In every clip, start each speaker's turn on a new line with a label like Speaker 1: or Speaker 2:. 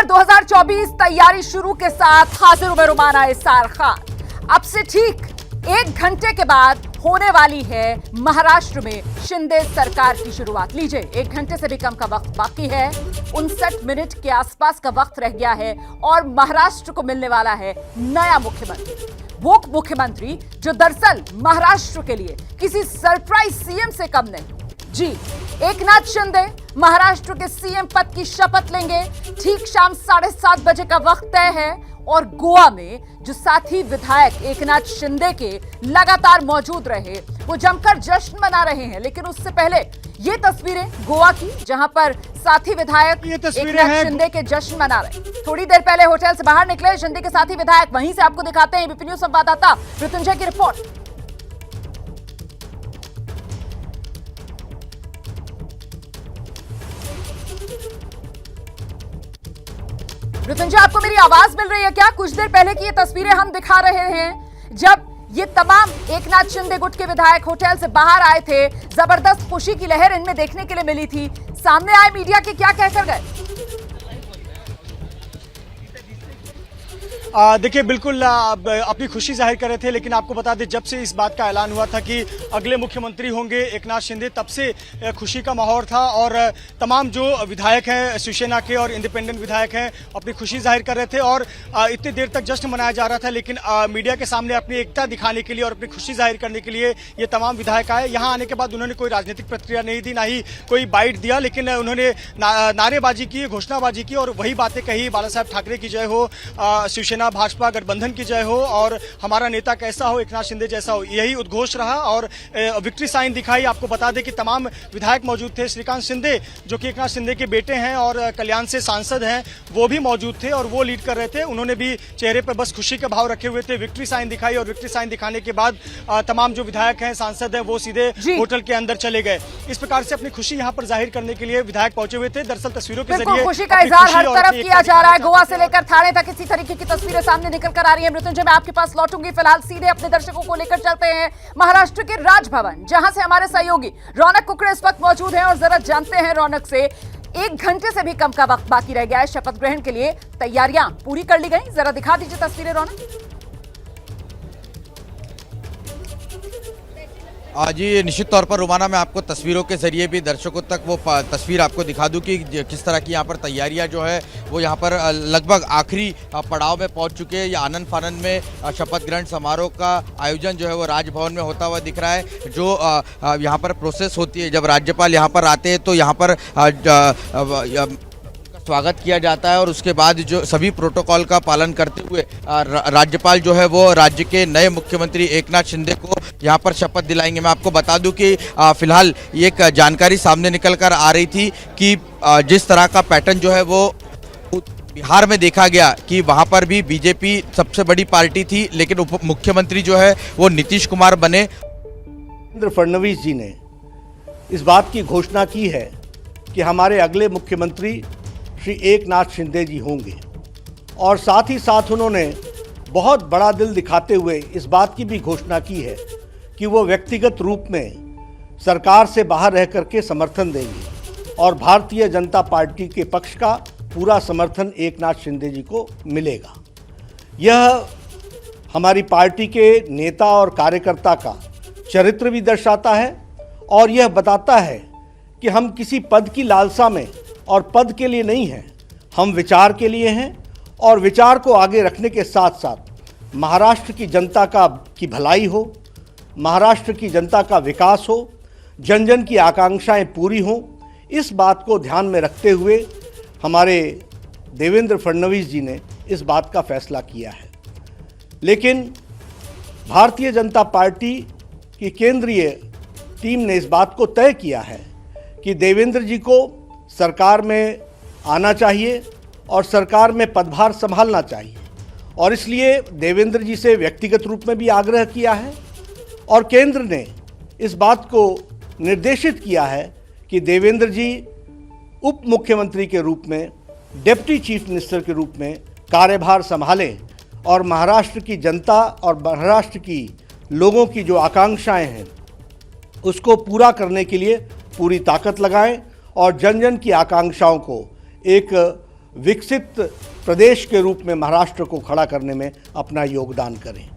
Speaker 1: 2024 तैयारी शुरू के साथ हाजिर में रुमाना इसार खान। अब से ठीक 1 घंटे के बाद होने वाली है महाराष्ट्र में शिंदे सरकार की शुरुआत। लीजिए, 1 घंटे से भी कम का वक्त बाकी है, 59 मिनट के आसपास का वक्त रह गया है और महाराष्ट्र को मिलने वाला है नया मुख्यमंत्री। वो मुख्यमंत्री जो दरअसल महाराष्ट्र के लिए किसी सरप्राइज सीएम से कम नहीं। जी, एकनाथ शिंदे महाराष्ट्र के सीएम पद की शपथ लेंगे। ठीक शाम 7:30 बजे का वक्त तय है और गोवा में जो साथी विधायक एकनाथ शिंदे के लगातार मौजूद रहे, वो जमकर जश्न मना रहे हैं। लेकिन उससे पहले ये तस्वीरें गोवा की, जहां पर साथी विधायक एकनाथ शिंदे के जश्न मना रहे। थोड़ी देर पहले होटल से बाहर निकले शिंदे के साथी विधायक, वहीं से आपको दिखाते हैं एबीपी न्यूज संवाददाता मृत्युंजय की रिपोर्ट। मृत्युंजय, आपको मेरी आवाज मिल रही है क्या? कुछ देर पहले की ये तस्वीरें हम दिखा रहे हैं जब ये तमाम एकनाथ शिंदे गुट के विधायक होटल से बाहर आए थे। जबरदस्त खुशी की लहर इनमें देखने के लिए मिली थी। सामने आए मीडिया के क्या कहकर गए?
Speaker 2: देखिए, बिल्कुल अपनी खुशी जाहिर कर रहे थे, लेकिन आपको बता दें जब से इस बात का ऐलान हुआ था कि अगले मुख्यमंत्री होंगे एकनाथ शिंदे, तब से खुशी का माहौल था और तमाम जो विधायक हैं शिवसेना के और इंडिपेंडेंट विधायक हैं अपनी खुशी जाहिर कर रहे थे और इतनी देर तक जश्न मनाया जा रहा था। लेकिन मीडिया के सामने अपनी एकता दिखाने के लिए और अपनी खुशी जाहिर करने के लिए ये तमाम विधायक आए। यहाँ आने के बाद उन्होंने कोई राजनीतिक प्रतिक्रिया नहीं दी, ना ही कोई बाइट दिया, लेकिन उन्होंने नारेबाजी की, घोषणाबाजी की और वही बातें कही, बाला साहब ठाकरे की जय हो, शिवसेना भाजपा गठबंधन की जय हो और हमारा नेता कैसा हो, एकनाथ शिंदे जैसा हो, यही उद्घोष रहा और विक्ट्री साइन दिखाई। आपको बता दें कि तमाम विधायक मौजूद थे। श्रीकांत शिंदे जो कि एकनाथ शिंदे के बेटे हैं और कल्याण से सांसद हैं, वो भी मौजूद थे और वो लीड कर रहे थे। उन्होंने भी चेहरे पर बस खुशी के भाव रखे हुए थे। विक्ट्री साइन दिखाई और विक्ट्री साइन दिखाने के बाद तमाम जो विधायक हैं, सांसद हैं, वो सीधे होटल के अंदर चले गए। इस प्रकार से अपनी खुशी यहाँ पर जाहिर करने के लिए विधायक पहुंचे हुए थे। दरअसल तस्वीरों के जरिए
Speaker 1: खुशी का इजहार हर तरफ किया जा रहा है। गोवा से लेकर थाने तक इसी तरीके की तस्वीरें सामने निकल कर आ रही है। मृत्युंजय, मैं आपके पास लौटूंगी। फिलहाल सीधे अपने दर्शकों को लेकर चलते हैं महाराष्ट्र के राजभवन, जहां से हमारे सहयोगी रौनक कुकड़े इस वक्त मौजूद हैं और जरा जानते हैं रौनक से 1 घंटे से भी कम का वक्त बाकी रह गया है शपथ ग्रहण के लिए। तैयारियां पूरी कर ली गई, जरा दिखा दीजिए तस्वीरें रौनक।
Speaker 3: जी, निश्चित तौर पर रुमाना, मैं आपको तस्वीरों के जरिए भी दर्शकों तक वो तस्वीर आपको दिखा दूं कि किस तरह की यहाँ पर तैयारियां जो है वो यहाँ पर लगभग आखिरी पड़ाव में पहुँच चुके हैं। या आनंद फानंद में शपथ ग्रहण समारोह का आयोजन जो है वो राजभवन में होता हुआ दिख रहा है। जो यहाँ पर प्रोसेस होती है, जब राज्यपाल यहाँ पर आते हैं तो यहाँ पर स्वागत किया जाता है और उसके बाद जो सभी प्रोटोकॉल का पालन करते हुए राज्यपाल जो है वो राज्य के नए मुख्यमंत्री एकनाथ शिंदे को यहाँ पर शपथ दिलाएंगे। मैं आपको बता दूं कि फिलहाल एक जानकारी सामने निकल कर आ रही थी कि जिस तरह का पैटर्न जो है वो बिहार में देखा गया कि वहाँ पर भी बीजेपी सबसे बड़ी पार्टी थी, लेकिन उप मुख्यमंत्री जो है वो नीतीश कुमार बने।
Speaker 4: देवेंद्र फडणवीस जी ने इस बात की घोषणा की है कि हमारे अगले मुख्यमंत्री श्री एकनाथ शिंदे जी होंगे और साथ ही साथ उन्होंने बहुत बड़ा दिल दिखाते हुए इस बात की भी घोषणा की है कि वो व्यक्तिगत रूप में सरकार से बाहर रह करके समर्थन देंगे और भारतीय जनता पार्टी के पक्ष का पूरा समर्थन एकनाथ शिंदे जी को मिलेगा। यह हमारी पार्टी के नेता और कार्यकर्ता का चरित्र भी दर्शाता है और यह बताता है कि हम किसी पद की लालसा में और पद के लिए नहीं हैं, हम विचार के लिए हैं और विचार को आगे रखने के साथ साथ महाराष्ट्र की जनता की भलाई हो, महाराष्ट्र की जनता का विकास हो, जन जन की आकांक्षाएं पूरी हों, इस बात को ध्यान में रखते हुए हमारे देवेंद्र फडणवीस जी ने इस बात का फैसला किया है। लेकिन भारतीय जनता पार्टी की केंद्रीय टीम ने इस बात को तय किया है कि देवेंद्र जी को सरकार में आना चाहिए और सरकार में पदभार संभालना चाहिए और इसलिए देवेंद्र जी से व्यक्तिगत रूप में भी आग्रह किया है और केंद्र ने इस बात को निर्देशित किया है कि देवेंद्र जी उप मुख्यमंत्री के रूप में, डिप्टी चीफ मिनिस्टर के रूप में कार्यभार संभालें और महाराष्ट्र की जनता और महाराष्ट्र की लोगों की जो आकांक्षाएं हैं उसको पूरा करने के लिए पूरी ताकत लगाएं और जन जन की आकांक्षाओं को एक विकसित प्रदेश के रूप में महाराष्ट्र को खड़ा करने में अपना योगदान करें।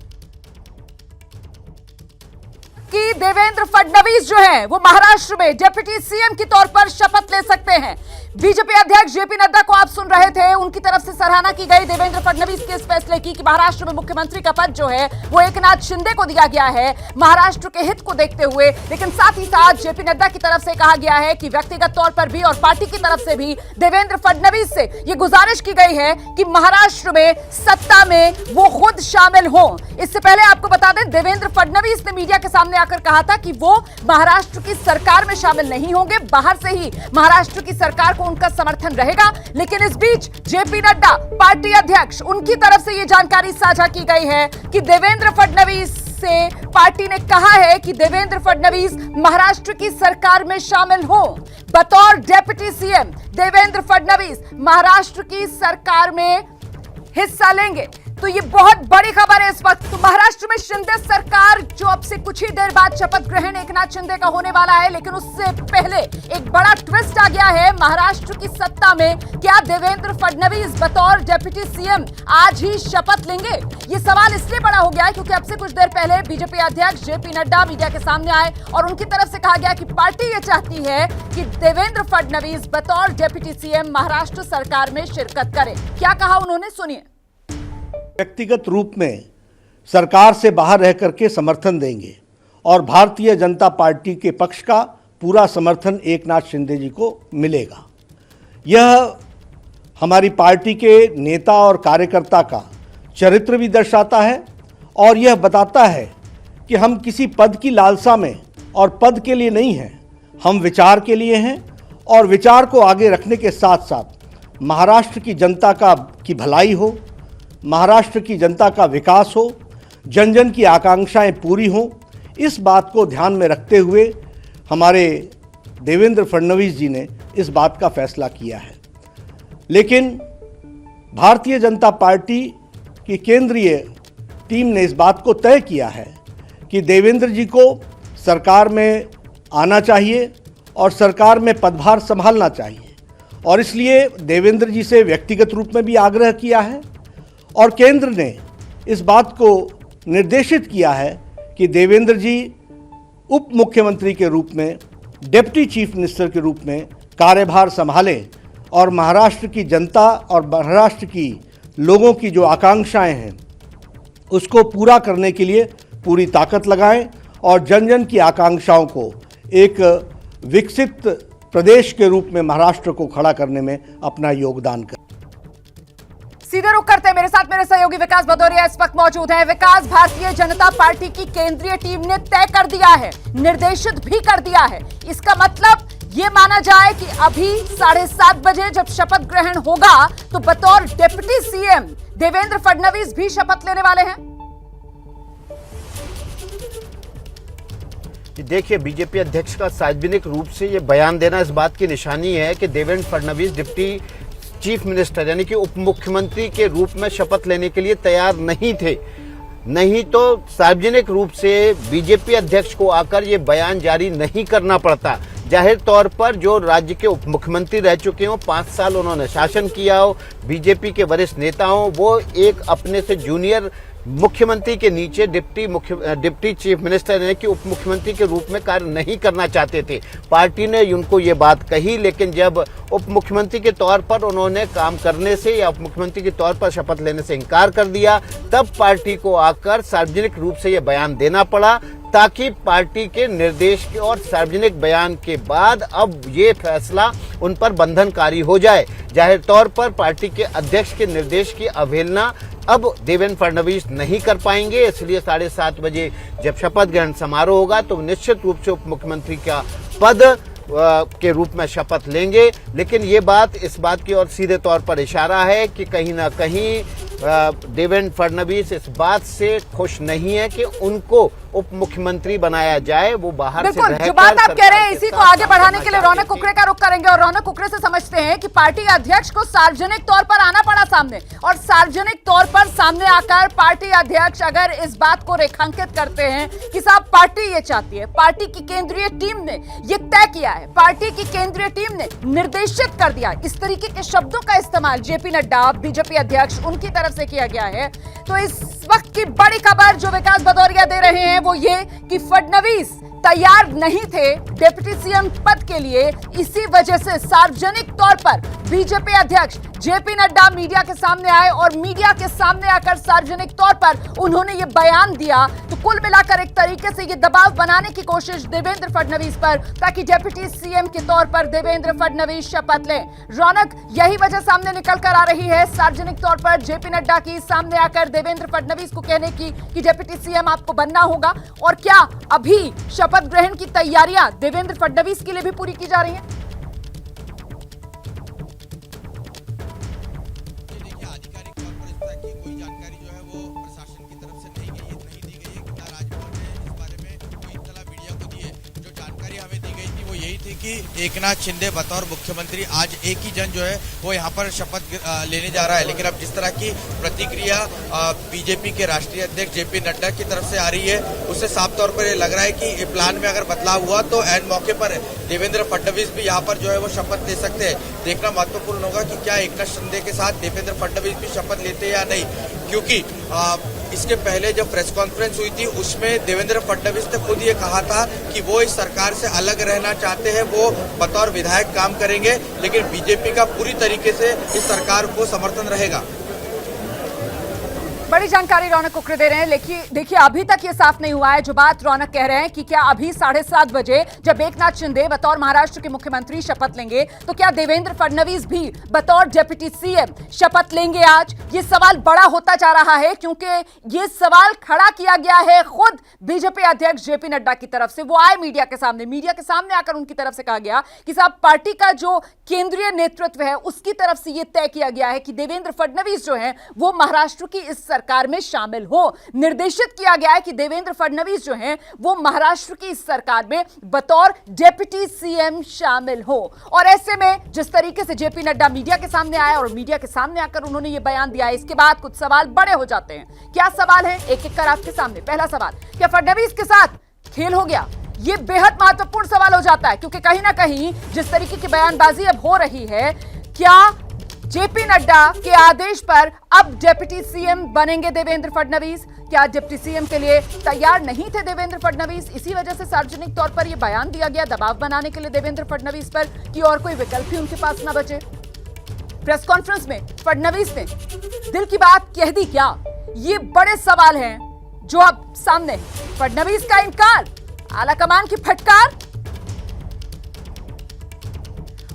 Speaker 1: कि देवेंद्र फडणवीस जो है वो महाराष्ट्र में डिप्टी सीएम के तौर पर शपथ ले सकते हैं। बीजेपी अध्यक्ष जेपी नड्डा को आप सुन रहे थे, उनकी तरफ से सराहना की गई देवेंद्र फडणवीस के इस फैसले की कि महाराष्ट्र में मुख्यमंत्री का पद जो है वो एकनाथ शिंदे को दिया गया है महाराष्ट्र के हित को देखते हुए। लेकिन साथ ही साथ जेपी नड्डा की तरफ से कहा गया है कि व्यक्तिगत तौर पर भी और पार्टी की तरफ से भी देवेंद्र फडणवीस से ये गुजारिश की गई है कि महाराष्ट्र में सत्ता में वो खुद शामिल हों। इससे पहले आपको बता दें, देवेंद्र फडणवीस ने मीडिया के सामने आकर कहा था कि वो महाराष्ट्र की सरकार में शामिल नहीं होंगे, बाहर से ही महाराष्ट्र की सरकार को उनका समर्थन रहेगा। लेकिन इस बीच जेपी नड्डा पार्टी अध्यक्ष, उनकी तरफ से यह जानकारी साझा की गई है कि देवेंद्र फडणवीस से पार्टी ने कहा है कि देवेंद्र फडणवीस महाराष्ट्र की सरकार में शामिल हो। बतौर डिप्टी सीएम देवेंद्र फडणवीस महाराष्ट्र की सरकार में हिस्सा लेंगे। तो ये बहुत बड़ी खबर है इस वक्त। तो महाराष्ट्र में शिंदे सरकार जो अब से कुछ ही देर बाद शपथ ग्रहण एकनाथ शिंदे का होने वाला है, लेकिन उससे पहले एक बड़ा ट्विस्ट आ गया है महाराष्ट्र की सत्ता में। क्या देवेंद्र फडणवीस बतौर डिप्टी सीएम आज ही शपथ लेंगे? ये सवाल इसलिए बड़ा हो गया है क्योंकि अब से कुछ देर पहले बीजेपी अध्यक्ष जेपी नड्डा मीडिया के सामने आए और उनकी तरफ से कहा गया कि पार्टी ये चाहती है कि देवेंद्र फडणवीस बतौर डिप्टी सीएम महाराष्ट्र सरकार में शिरकत करें। क्या कहा उन्होंने, सुनिए।
Speaker 4: व्यक्तिगत रूप में सरकार से बाहर रह करके समर्थन देंगे और भारतीय जनता पार्टी के पक्ष का पूरा समर्थन एकनाथ शिंदे जी को मिलेगा। यह हमारी पार्टी के नेता और कार्यकर्ता का चरित्र भी दर्शाता है और यह बताता है कि हम किसी पद की लालसा में और पद के लिए नहीं हैं, हम विचार के लिए हैं और विचार को आगे रखने के साथ साथ महाराष्ट्र की जनता की भलाई हो, महाराष्ट्र की जनता का विकास हो, जन जन की आकांक्षाएं पूरी हों, इस बात को ध्यान में रखते हुए हमारे देवेंद्र फडणवीस जी ने इस बात का फैसला किया है। लेकिन भारतीय जनता पार्टी की केंद्रीय टीम ने इस बात को तय किया है कि देवेंद्र जी को सरकार में आना चाहिए और सरकार में पदभार संभालना चाहिए और इसलिए देवेंद्र जी से व्यक्तिगत रूप में भी आग्रह किया है और केंद्र ने इस बात को निर्देशित किया है कि देवेंद्र जी उप मुख्यमंत्री के रूप में, डिप्टी चीफ मिनिस्टर के रूप में कार्यभार संभालें और महाराष्ट्र की जनता और महाराष्ट्र की लोगों की जो आकांक्षाएं हैं उसको पूरा करने के लिए पूरी ताकत लगाएं और जन जन की आकांक्षाओं को एक विकसित प्रदेश के रूप में महाराष्ट्र को खड़ा करने में अपना योगदान करें।
Speaker 1: सीधे रुख करते हैं, मेरे साथ मेरे सहयोगी विकास भदौरिया इस वक्त मौजूद हैं। विकास, भारतीय जनता पार्टी की केंद्रीय टीम ने तय कर दिया है, निर्देशित भी कर दिया है, इसका मतलब ये माना जाए कि अभी 7:30 बजे जब शपथ ग्रहण होगा तो बतौर डिप्टी सीएम देवेंद्र फडणवीस भी शपथ लेने वाले हैं।
Speaker 5: देखिए, बीजेपी अध्यक्ष का सार्वजनिक रूप से ये बयान देना इस बात की निशानी है कि Devendra Fadnavis deputy chief minister यानी कि उप मुख्यमंत्री के रूप में शपथ लेने के लिए तैयार नहीं थे। नहीं तो सार्वजनिक रूप से बीजेपी अध्यक्ष को आकर ये बयान जारी नहीं करना पड़ता। जाहिर तौर पर जो राज्य के उप मुख्यमंत्री रह चुके हों, 5 साल उन्होंने शासन किया हो, बीजेपी के वरिष्ठ नेता हों, वो एक अपने से जूनियर मुख्यमंत्री के नीचे डिप्टी चीफ मिनिस्टर यानी कि उप मुख्यमंत्री के रूप में कार्य नहीं करना चाहते थे। पार्टी ने उनको ये बात कही, लेकिन जब उप मुख्यमंत्री के तौर पर उन्होंने काम करने से या उप मुख्यमंत्री के तौर पर शपथ लेने से इनकार कर दिया, तब पार्टी को आकर सार्वजनिक रूप से ये बयान देना पड़ा ताकि पार्टी के निर्देश के और सार्वजनिक बयान के बाद अब ये फैसला उन पर बंधनकारी हो जाए। जाहिर तौर पर पार्टी के अध्यक्ष के निर्देश की अवहेलना अब देवेंद्र फडणवीस नहीं कर पाएंगे, इसलिए 7:30 बजे जब शपथ ग्रहण समारोह होगा तो निश्चित रूप से उप मुख्यमंत्री का पद के रूप में शपथ लेंगे। लेकिन ये बात इस बात की ओर सीधे तौर पर इशारा है कि कहीं ना कहीं देवेंद्र फडणवीस इस बात से खुश नहीं है कि उनको उप मुख्यमंत्री बनाया जाए, वो बाहर से
Speaker 1: बिल्कुल,
Speaker 5: रहकर
Speaker 1: जो बात आप कह रहे हैं
Speaker 5: सरकार के
Speaker 1: इसी को
Speaker 5: साथ
Speaker 1: आगे बढ़ाने के लिए
Speaker 5: करना
Speaker 1: रौनक कुकरे का रुख करेंगे। और रौनक कुकरे से समझते हैं कि पार्टी अध्यक्ष को सार्वजनिक तौर पर आना पड़ा सामने, और सार्वजनिक तौर पर सामने आकर पार्टी अध्यक्ष अगर इस बात को रेखांकित करते हैं कि साहब पार्टी ये चाहती है, पार्टी की केंद्रीय टीम ने ये तय किया है, पार्टी की केंद्रीय टीम ने निर्देशित कर दिया, इस तरीके के शब्दों का इस्तेमाल जेपी नड्डा बीजेपी अध्यक्ष उनकी तरफ से किया गया है, तो इस वक्त की बड़ी खबर जो विकास भदौरिया दे रहे हैं वो ये कि फडणवीस तैयार नहीं थे डिप्टी सीएम पद के लिए। इसी वजह से सार्वजनिक तौर पर बीजेपी अध्यक्ष जेपी नड्डा मीडिया के सामने आए और मीडिया के सामने आकर सार्वजनिक तौर पर उन्होंने ये बयान दिया। तो कुल मिलाकर एक तरीके से ये दबाव बनाने की कोशिश देवेंद्र फडणवीस पर, ताकि डिप्टी सीएम के तौर पर देवेंद्र फडणवीस शपथ लें। रौनक यही वजह सामने निकल कर आ रही है सार्वजनिक तौर पर जेपी नड्डा की सामने आकर देवेंद्र फडणवीस को कहने की कि डिप्टी सीएम आपको बनना होगा। और क्या अभी शपथ ग्रहण की तैयारियां देवेंद्र फडणवीस के लिए भी पूरी की जा रही हैं?
Speaker 3: देखिए, आधिकारिक तौर पर इस तरह की कोई जानकारी जो है वो प्रशासन की तरफ से नहीं दी गई है कि राजभवन ने इस बारे में कोई इत्तला मीडिया को दी है। जो जानकारी हमें दी गई थी वो यही थी कि एकनाथ शिंदे बतौर मुख्यमंत्री आज एक ही जन जो है वो यहाँ पर शपथ लेने जा रहा है। लेकिन अब जिस तरह की प्रतिक्रिया बीजेपी के राष्ट्रीय अध्यक्ष जेपी नड्डा की तरफ से आ रही है, उससे साफ तौर पर ये लग रहा है कि प्लान में अगर बदलाव हुआ तो ऐन मौके पर देवेंद्र फडणवीस भी यहाँ पर जो है वो शपथ ले सकते हैं। देखना महत्वपूर्ण होगा कि क्या एकनाथ शिंदे के साथ देवेंद्र फडणवीस भी शपथ लेते हैं या नहीं, क्योंकि इसके पहले जब प्रेस कॉन्फ्रेंस हुई थी उसमें देवेंद्र फडणवीस ने खुद ये कहा था कि वो इस सरकार से अलग रहना चाहते हैं, वो बतौर विधायक काम करेंगे, लेकिन बीजेपी का पूरी तरीके से इस सरकार को समर्थन रहेगा।
Speaker 1: बड़ी जानकारी रौनक कुकरे दे रहे हैं। देखिए अभी तक ये साफ नहीं हुआ है जो बात रौनक कह रहे हैं कि क्या अभी 7:30 बजे जब एकनाथ शिंदे बतौर महाराष्ट्र के मुख्यमंत्री शपथ लेंगे तो क्या देवेंद्र फडणवीस भी बतौर डिप्टी सीएम शपथ लेंगे आज? ये सवाल बड़ा होता जा रहा है क्योंकि ये सवाल खड़ा किया गया है खुद बीजेपी अध्यक्ष जेपी नड्डा की तरफ से। वो आए मीडिया के सामने आकर उनकी तरफ से कहा गया कि साहब पार्टी का जो केंद्रीय नेतृत्व है उसकी तरफ से ये तय किया गया है कि देवेंद्र फडणवीस जो है वो महाराष्ट्र की इस सरकार में शामिल हो। निर्देशित किया गया है कि देवेंद्र फडणवीस जो हैं वो महाराष्ट्र की इस सरकार में बतौर डिप्टी सीएम शामिल हो। और ऐसे में जिस तरीके से जेपी नड्डा मीडिया के सामने आया और मीडिया के सामने आकर उन्होंने ये बयान दिया, इसके बाद कुछ सवाल बड़े हो जाते हैं। क्या सवाल है एक एक कर आपके सामने। पहला सवाल, क्या फडणवीस के साथ खेल हो गया? ये बेहद महत्वपूर्ण सवाल हो जाता है क्योंकि कहीं ना कहीं जिस तरीके की बयानबाजी अब हो रही है, क्या जेपी नड्डा के आदेश पर अब डिप्टी सीएम बनेंगे देवेंद्र फडणवीस? क्या डिप्टी सीएम के लिए तैयार नहीं थे देवेंद्र फडणवीस, इसी वजह से सार्वजनिक तौर पर यह बयान दिया गया दबाव बनाने के लिए देवेंद्र फडणवीस पर कि और कोई विकल्प ही उनके पास न बचे? प्रेस कॉन्फ्रेंस में फडणवीस ने दिल की बात कह दी क्या? ये बड़े सवाल हैं जो अब सामने। फडणवीस का इनकार, आलाकमान की फटकार,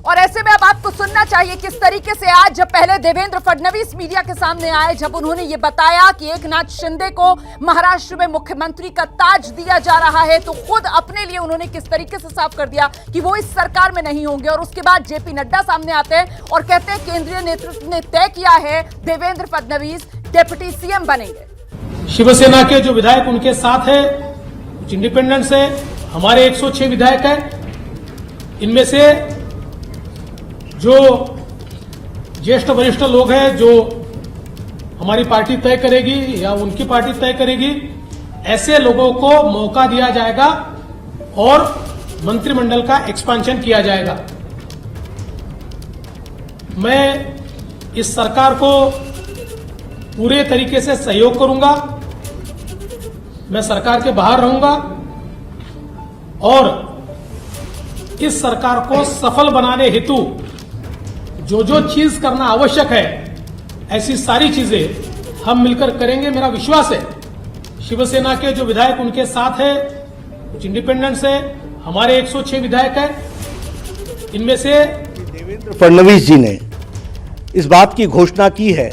Speaker 1: और ऐसे में अब आपको सुनना चाहिए किस तरीके से आज जब पहले देवेंद्र फडणवीस मीडिया के सामने आए, जब उन्होंने ये बताया कि एकनाथ शिंदे को महाराष्ट्र में मुख्यमंत्री का ताज दिया जा रहा है, तो खुद अपने लिए उन्होंने किस तरीके से साफ कर दिया कि वो इस सरकार में नहीं होंगे। और उसके बाद जेपी नड्डा सामने आते हैं और कहते हैं केंद्रीय नेतृत्व ने तय किया है देवेंद्र फडणवीस डिप्टी सीएम बनेंगे।
Speaker 6: शिवसेना के जो विधायक उनके साथ है, कुछ इंडिपेंडेंट्स है, हमारे 106 विधायक है, इनमें से जो ज्येष्ठ वरिष्ठ लोग हैं जो हमारी पार्टी तय करेगी या उनकी पार्टी तय करेगी, ऐसे लोगों को मौका दिया जाएगा और मंत्रिमंडल का एक्सपेंशन किया जाएगा। मैं इस सरकार को पूरे तरीके से सहयोग करूंगा, मैं सरकार के बाहर रहूंगा और इस सरकार को सफल बनाने हेतु जो जो चीज करना आवश्यक है ऐसी सारी चीजें हम मिलकर करेंगे। मेरा विश्वास है शिवसेना के जो विधायक उनके साथ है, कुछ इंडिपेंडेंट्स है, हमारे 106 विधायक है, इनमें से
Speaker 4: देवेंद्र फडणवीस जी ने इस बात की घोषणा की है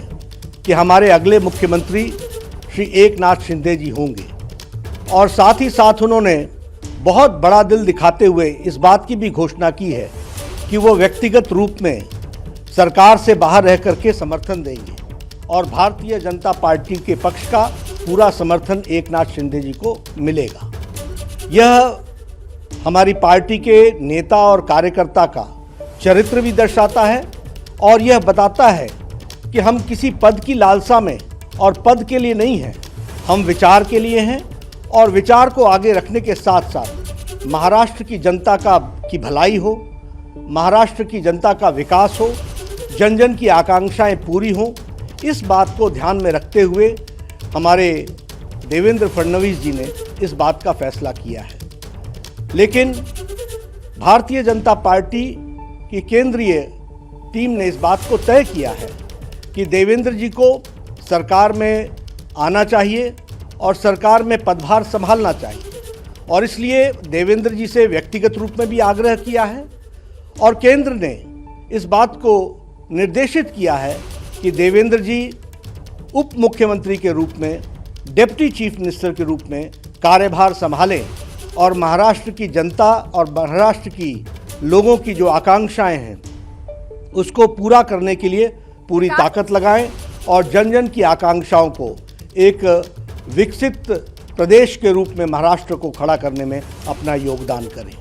Speaker 4: कि हमारे अगले मुख्यमंत्री श्री एकनाथ शिंदे जी होंगे, और साथ ही साथ उन्होंने बहुत बड़ा दिल दिखाते हुए इस बात की भी घोषणा की है कि वो व्यक्तिगत रूप में सरकार से बाहर रह करके समर्थन देंगे और भारतीय जनता पार्टी के पक्ष का पूरा समर्थन एकनाथ शिंदे जी को मिलेगा। यह हमारी पार्टी के नेता और कार्यकर्ता का चरित्र भी दर्शाता है और यह बताता है कि हम किसी पद की लालसा में और पद के लिए नहीं हैं, हम विचार के लिए हैं और विचार को आगे रखने के साथ साथ महाराष्ट्र की जनता की भलाई हो, महाराष्ट्र की जनता का विकास हो, जन जन की आकांक्षाएं पूरी हों, इस बात को ध्यान में रखते हुए हमारे देवेंद्र फडणवीस जी ने इस बात का फैसला किया है। लेकिन भारतीय जनता पार्टी की केंद्रीय टीम ने इस बात को तय किया है कि देवेंद्र जी को सरकार में आना चाहिए और सरकार में पदभार संभालना चाहिए और इसलिए देवेंद्र जी से व्यक्तिगत रूप में भी आग्रह किया है और केंद्र ने इस बात को निर्देशित किया है कि देवेंद्र जी उप मुख्यमंत्री के रूप में, डिप्टी चीफ मिनिस्टर के रूप में कार्यभार संभालें और महाराष्ट्र की जनता और महाराष्ट्र की लोगों की जो आकांक्षाएं हैं उसको पूरा करने के लिए पूरी ताकत लगाएं और जन जन की आकांक्षाओं को एक विकसित प्रदेश के रूप में महाराष्ट्र को खड़ा करने में अपना योगदान करें।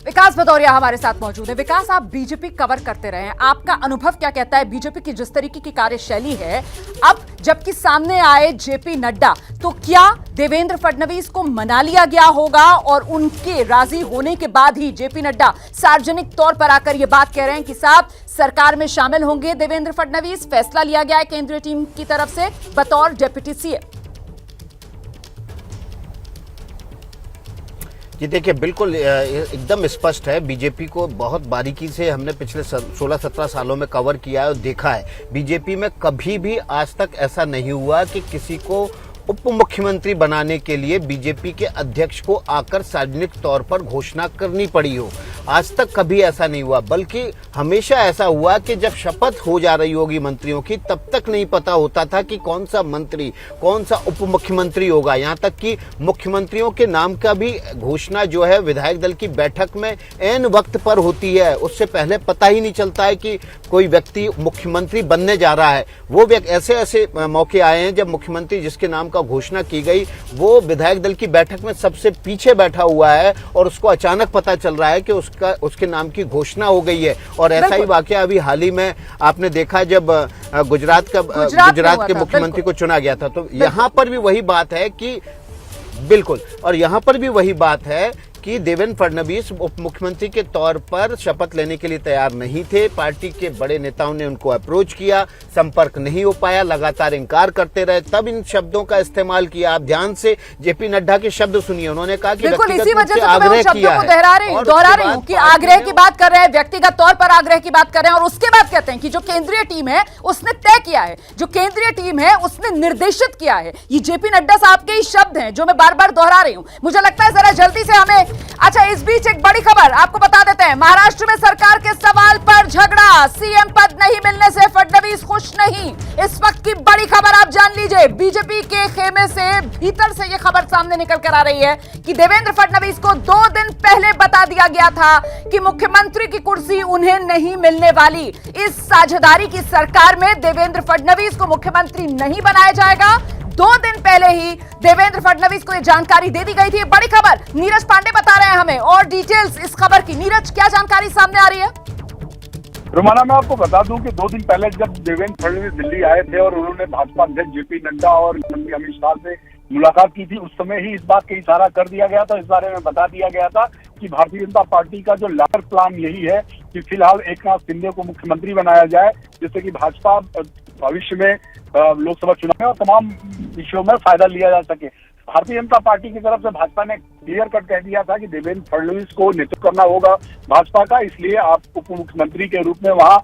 Speaker 1: विकास भदौरिया हमारे साथ मौजूद है। विकास, आप बीजेपी कवर करते रहे हैं, आपका अनुभव क्या कहता है? बीजेपी की जिस तरीके की कार्यशैली है, अब जबकि सामने आए जेपी नड्डा, तो क्या देवेंद्र फडणवीस को मना लिया गया होगा और उनके राजी होने के बाद ही जेपी नड्डा सार्वजनिक तौर पर आकर यह बात कह रहे हैं कि साहब सरकार में शामिल होंगे देवेंद्र फडणवीस? फैसला लिया गया है केंद्रीय टीम की तरफ से बतौर डेप्यूटी सीएम।
Speaker 5: जी देखिए, बिल्कुल एकदम स्पष्ट है। बीजेपी को बहुत बारीकी से हमने पिछले 16-17 सालों में कवर किया है और देखा है। बीजेपी में कभी भी आज तक ऐसा नहीं हुआ कि किसी को उप मुख्यमंत्री बनाने के लिए बीजेपी के अध्यक्ष को आकर सार्वजनिक तौर पर घोषणा करनी पड़ी हो। आज तक कभी ऐसा नहीं हुआ, बल्कि हमेशा ऐसा हुआ कि जब शपथ हो जा रही होगी मंत्रियों की, तब तक नहीं पता होता था कि कौन सा मंत्री, कौन सा उप मुख्यमंत्री होगा। यहाँ तक कि मुख्यमंत्रियों के नाम का भी घोषणा जो है विधायक दल की बैठक में ऐन वक्त पर होती है। उससे पहले पता ही नहीं चलता है कि कोई व्यक्ति मुख्यमंत्री बनने जा रहा है। वो ऐसे ऐसे मौके आए हैं जब मुख्यमंत्री जिसके नाम घोषणा की गई वो विधायक दल की बैठक में सबसे पीछे बैठा हुआ है और उसको अचानक पता चल रहा है कि उसके नाम की घोषणा हो गई है। और ऐसा ही वाकया अभी हाल ही में आपने देखा जब गुजरात के मुख्यमंत्री को चुना गया था। तो यहां पर भी वही बात है कि बिल्कुल, और यहां पर भी वही बात है कि देवेंद्र फडणवीस उप मुख्यमंत्री के तौर पर शपथ लेने के लिए तैयार नहीं थे। पार्टी के बड़े नेताओं ने उनको अप्रोच किया, संपर्क नहीं हो पाया, लगातार इनकार करते रहे, तब इन शब्दों का इस्तेमाल किया। आप ध्यान से जेपी नड्डा के शब्द सुनिए, उन्होंने कहा कि
Speaker 1: बिल्कुल इसी वजह से
Speaker 5: आग्रह
Speaker 1: मैं उन शब्दों को दोहरा रही हूं कि आग्रह की बात कर रहे हैं, व्यक्तिगत तौर पर आग्रह की बात कर रहे हैं और उसके बाद कहते हैं कि जो केंद्रीय टीम है उसने तय किया है, जो केंद्रीय टीम है उसने निर्देशित किया है। ये जेपी नड्डा साहब के ही शब्द हैं जो मैं बार बार दोहरा रही हूं। मुझे लगता है जरा जल्दी से हमें, अच्छा इस बीच एक बड़ी खबर आपको बता देते हैं। महाराष्ट्र में सरकार के सवाल पर झगड़ा, सीएम पद नहीं मिलने से फडणवीस खुश नहीं। इस वक्त की बड़ी खबर आप जान लीजिए, बीजेपी के खेमे से भीतर से यह खबर सामने निकल कर आ रही है कि देवेंद्र फडणवीस को 2 दिन पहले बता दिया गया था कि मुख्यमंत्री की कुर्सी उन्हें नहीं मिलने वाली। इस साझेदारी की सरकार में देवेंद्र फडणवीस को मुख्यमंत्री नहीं बनाया जाएगा। 2 दिन पहले ही देवेंद्र फडणवीस को यह जानकारी दे दी गई थी। बड़ी खबर नीरज पांडे बता रहे हैं हमें और डिटेल्स इस खबर की। नीरज, क्या जानकारी सामने आ रही है?
Speaker 7: रोमाना, मैं आपको बता दूं कि 2 दिन पहले जब देवेंद्र फडणवीस दिल्ली आए थे और उन्होंने भाजपा अध्यक्ष जेपी नड्डा और मंत्री अमित शाह से मुलाकात की थी, उस समय ही इस बात का इशारा कर दिया गया था, इस बारे में बता दिया गया था कि भारतीय जनता पार्टी का जो लार्जर प्लान यही है कि फिलहाल एकनाथ शिंदे को मुख्यमंत्री बनाया जाए, जिससे कि भाजपा भविष्य में लोकसभा चुनाव में और तमाम विषयों में फायदा लिया जा सके। भारतीय जनता पार्टी की तरफ से भाजपा ने क्लियर कट कह दिया था कि देवेंद्र फडणवीस को नेतृत्व करना होगा भाजपा का, इसलिए आप उप मुख्यमंत्री के रूप में वहां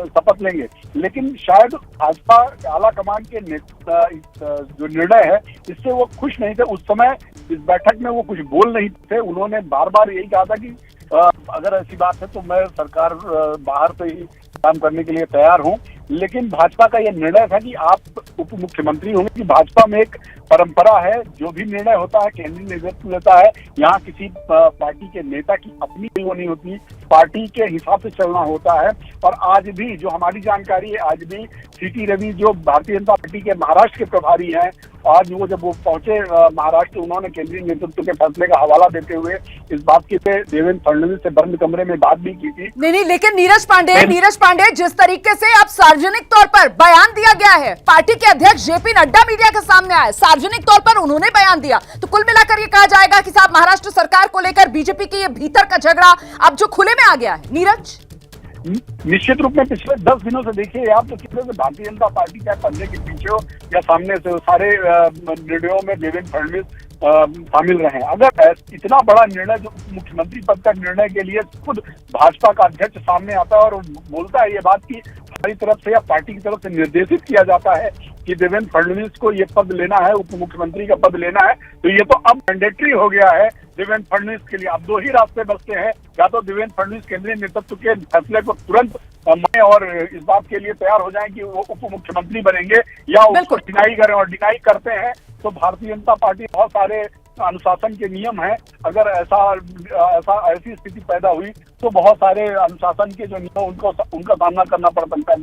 Speaker 7: शपथ लेंगे। लेकिन शायद भाजपा आला कमान के जो निर्णय है इससे वो खुश नहीं थे। उस समय इस बैठक में वो कुछ बोल नहीं थे। उन्होंने बार बार यही कहा था कि अगर ऐसी बात है तो मैं सरकार बाहर से ही काम करने के लिए तैयार हूं, लेकिन भाजपा का यह निर्णय था कि आप उप मुख्यमंत्री होंगे, कि भाजपा में एक परंपरा है, जो भी निर्णय होता है केंद्रीय नेतृत्व लेता है। यहाँ किसी पार्टी के नेता की अपनी वो नहीं होती, पार्टी के हिसाब से चलना होता है। और आज भी जो हमारी जानकारी है, आज भी सीटी रवि जो भारतीय जनता पार्टी के महाराष्ट्र के प्रभारी हैं, आज वो जब वो पहुंचे महाराष्ट्र, उन्होंने केंद्रीय नेतृत्व के फैसले का हवाला देते हुए इस बात की देवेंद्र फडणवीस से बंद कमरे में बात भी की थी।
Speaker 1: नहीं, लेकिन नीरज पांडे, जिस तरीके से अब सार्वजनिक तौर पर बयान दिया गया है, पार्टी के अध्यक्ष जेपी नड्डा मीडिया के सामने आए, सार्वजनिक तौर पर उन्होंने बयान दिया, तो कुल मिलाकर ये कहा जाएगा कि साहब महाराष्ट्र सरकार को लेकर बीजेपी की ये भीतर का झगड़ा अब जो खुले में आ गया है। नीरज,
Speaker 7: निश्चित रूप में पिछले 10 दिनों से देखिए आप, तो कितने से भारतीय जनता पार्टी चाहे पर्दे के पीछे हो या सामने से, सारे निर्णयों में देवेंद्र फडणवीस शामिल रहे। अगर इतना बड़ा निर्णय जो मुख्यमंत्री पद का निर्णय के लिए खुद भाजपा का अध्यक्ष सामने आता है और बोलता है ये बात की हमारी तरफ से या पार्टी की तरफ से निर्देशित किया जाता है कि देवेंद्र फडणवीस को ये पद लेना है, उप मुख्यमंत्री का पद लेना है, तो ये तो अब मैंडेटरी हो गया है देवेंद्र फडणवीस के लिए। अब दो ही रास्ते बचते हैं, या तो देवेंद्र फडणवीस केंद्रीय नेतृत्व के फैसले को तुरंत माने और इस बात के लिए तैयार हो जाएं कि वो उप मुख्यमंत्री बनेंगे, या उसको डिनाई करें, और डिनाई करते हैं तो भारतीय जनता पार्टी बहुत सारे अनुशासन के नियम हैं, अगर ऐसी स्थिति पैदा हुई तो बहुत सारे अनुशासन के जो नियम उनका सामना करना पड़ सकता है।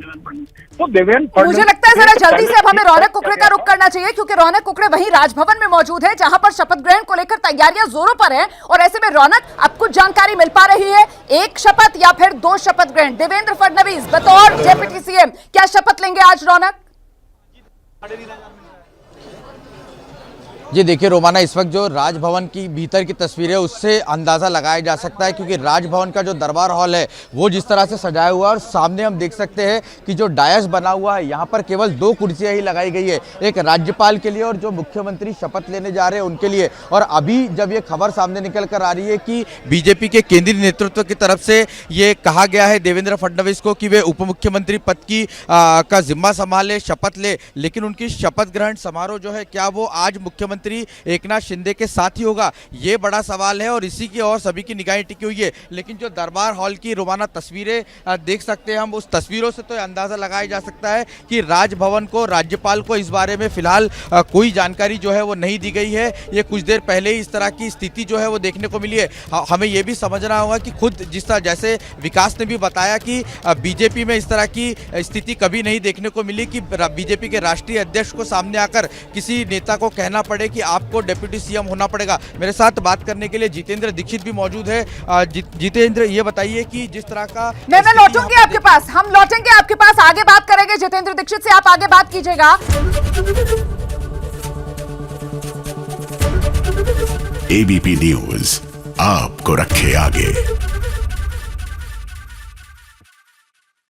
Speaker 7: तो देवेंद्र फडणवीस,
Speaker 1: मुझे लगता है जरा जल्दी से अब हमें रौनक कुकड़े का रुख करना चाहिए, क्योंकि रौनक कुकड़े वहीं राजभवन में मौजूद है, जहां पर शपथ ग्रहण को लेकर तैयारियां जोरों पर हैं। और ऐसे में रौनक, अब कुछ जानकारी मिल पा रही है, एक शपथ या फिर 2 शपथ ग्रहण? देवेंद्र फडणवीस बतौर डेप्यूटी सीएम क्या शपथ लेंगे आज रौनक?
Speaker 3: जी देखिए रोमाना, इस वक्त जो राजभवन की भीतर की तस्वीर है उससे अंदाज़ा लगाया जा सकता है, क्योंकि राजभवन का जो दरबार हॉल है वो जिस तरह से सजाया हुआ है, और सामने हम देख सकते हैं कि जो डायस बना हुआ है यहाँ पर केवल 2 कुर्सियाँ ही लगाई गई है, एक राज्यपाल के लिए और जो मुख्यमंत्री शपथ लेने जा रहे हैं उनके लिए। और अभी जब ये खबर सामने निकल कर आ रही है कि बीजेपी के केंद्रीय नेतृत्व की तरफ से ये कहा गया है देवेंद्र फडणवीस को कि वे उप मुख्यमंत्री पद की का जिम्मा संभाले, शपथ ले, लेकिन उनकी शपथ ग्रहण समारोह जो है क्या वो आज मुख्यमंत्री एकनाथ शिंदे के साथ ही होगा, ये बड़ा सवाल है और इसी की और सभी की निगाहें टिकी हुई है। लेकिन जो दरबार हॉल की रोमाना तस्वीरें देख सकते हैं हम, उस तस्वीरों से तो अंदाजा लगाया जा सकता है कि राजभवन को, राज्यपाल को इस बारे में फिलहाल कोई जानकारी जो है वो नहीं दी गई है। ये कुछ देर पहले ही इस तरह की स्थिति जो है वो देखने को मिली है। हमें ये भी समझना होगा कि खुद जिस तरह जैसे विकास ने भी बताया कि बीजेपी में इस तरह की स्थिति कभी नहीं देखने को मिली कि बीजेपी के राष्ट्रीय अध्यक्ष को सामने आकर किसी नेता को कहना पड़े कि आपको डिप्टी सीएम होना पड़ेगा। मेरे साथ बात करने के लिए जितेंद्र दीक्षित भी मौजूद है। जितेंद्र, ये बताइए कि जिस तरह का
Speaker 1: मैं लौटूंगी आपके पास, हम लौटेंगे आपके पास, आगे बात करेंगे जितेंद्र दीक्षित से, आप आगे बात कीजिएगा।
Speaker 8: एबीपी न्यूज आपको रखे आगे।